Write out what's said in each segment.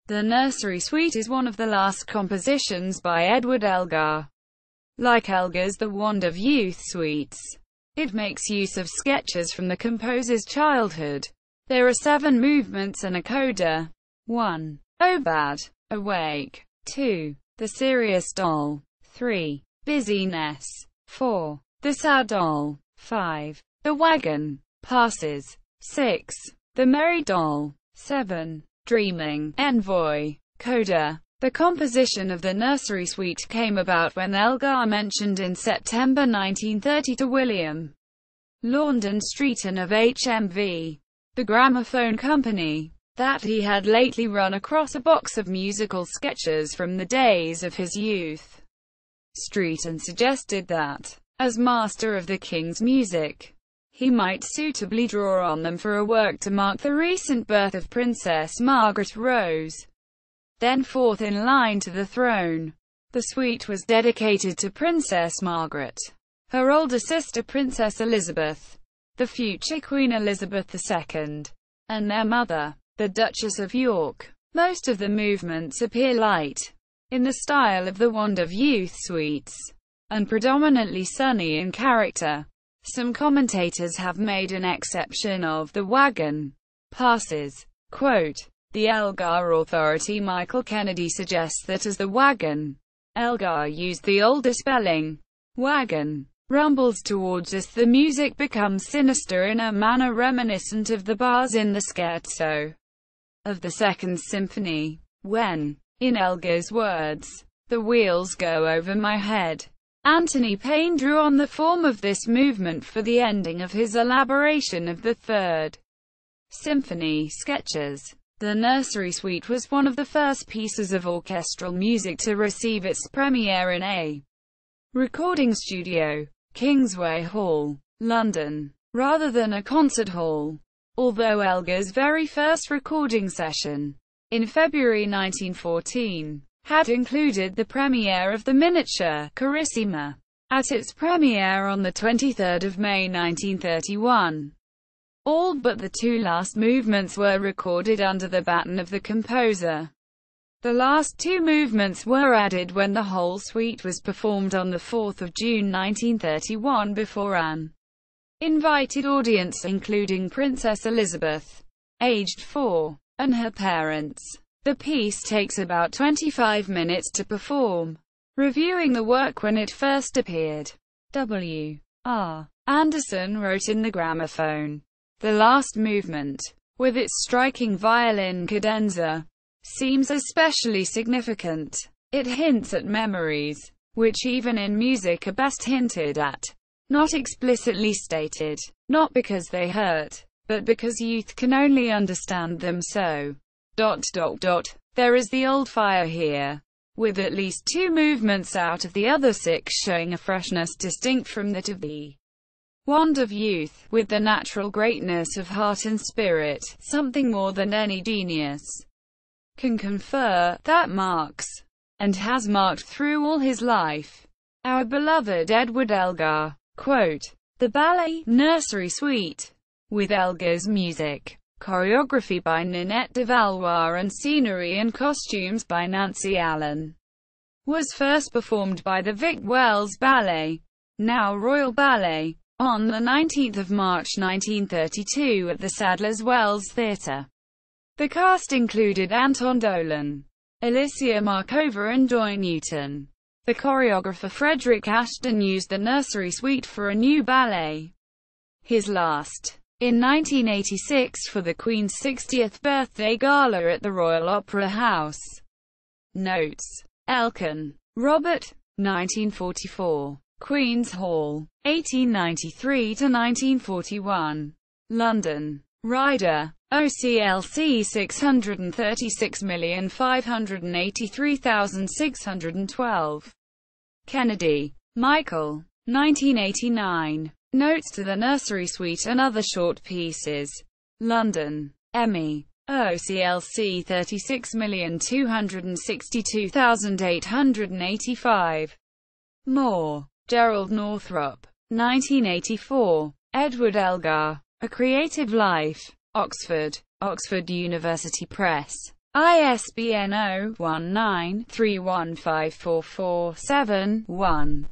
The Nursery Suite is one of the last compositions by Edward Elgar. Like Elgar's The Wand of Youth suites, it makes use of sketches from the composer's childhood. There are 7 movements and a coda. 1. Aubade, Awake. 2. The Serious Doll. 3. Busy-ness. 4. The Sad Doll. 5. The Waggon. Passes. 6. The Merry Doll. 7. Dreaming. Envoy. Coda. The composition of the Nursery Suite came about when Elgar mentioned in September 1930 to William Laundon Streeton of HMV, the Gramophone Company, that he had lately run across a box of musical sketches from the days of his youth. Streeton suggested that, as master of the King's music, he might suitably draw on them for a work to mark the recent birth of Princess Margaret Rose, then 4th in line to the throne. The suite was dedicated to Princess Margaret, her older sister Princess Elizabeth, the future Queen Elizabeth II, and their mother, the Duchess of York. Most of the movements appear light, in the style of the Wand of Youth suites, and predominantly sunny in character. Some commentators have made an exception of the Waggon. Passes. Quote, the Elgar authority Michael Kennedy suggests that as the Waggon, Elgar used the older spelling, Waggon, rumbles towards us, the music becomes sinister in a manner reminiscent of the bars in the scherzo of the Second Symphony, when, in Elgar's words, the wheels go over my head. Anthony Payne drew on the form of this movement for the ending of his elaboration of the Third Symphony sketches. The Nursery Suite was one of the first pieces of orchestral music to receive its premiere in a recording studio, Kingsway Hall, London, rather than a concert hall. Although Elgar's very first recording session, in February 1914, had included the premiere of the miniature Carissima, at its premiere on the 23rd of May 1931. All but the 2 last movements were recorded under the baton of the composer. The last 2 movements were added when the whole suite was performed on the 4th of June 1931 before an invited audience including Princess Elizabeth, aged 4, and her parents. The piece takes about 25 minutes to perform. Reviewing the work when it first appeared, W.R. Anderson wrote in the Gramophone, the last movement, with its striking violin cadenza, seems especially significant. It hints at memories, which even in music are best hinted at, not explicitly stated, not because they hurt, but because youth can only understand them so. There is the old fire here, with at least 2 movements out of the other 6 showing a freshness distinct from that of the Wand of Youth, with the natural greatness of heart and spirit, something more than any genius can confer, that marks, and has marked through all his life, our beloved Edward Elgar. Quote, the ballet, Nursery Suite, with Elgar's music, choreography by Ninette de Valois and scenery and costumes by Nancy Allen, was first performed by the Vic Wells Ballet, now Royal Ballet, on 19 March 1932 at the Sadler's Wells Theatre. The cast included Anton Dolan, Alicia Markova and Doy Newton. The choreographer Frederick Ashton used the Nursery Suite for a new ballet, his last, in 1986 for the Queen's 60th birthday gala at the Royal Opera House. Notes. Elkin, Robert, 1944. Queen's Hall, 1893–1941. London. Ryder, OCLC 636583612. Kennedy, Michael, 1989. Notes to the Nursery Suite and Other Short Pieces. London. Emmy. OCLC 36262885. Moore, Gerald Northrop, 1984. Edward Elgar, A Creative Life. Oxford, Oxford University Press. ISBN 0-19-315447-1.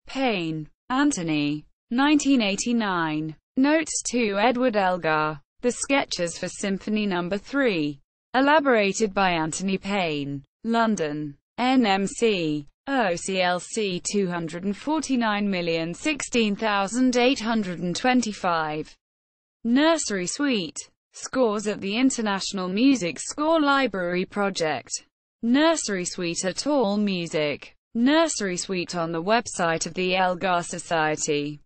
Payne, Anthony. 1989. Notes to Edward Elgar. The Sketches for Symphony No. 3. Elaborated by Anthony Payne. London. NMC. OCLC 249016825. Nursery Suite. Scores at the International Music Score Library Project. Nursery Suite at All Music. Nursery Suite on the website of the Elgar Society.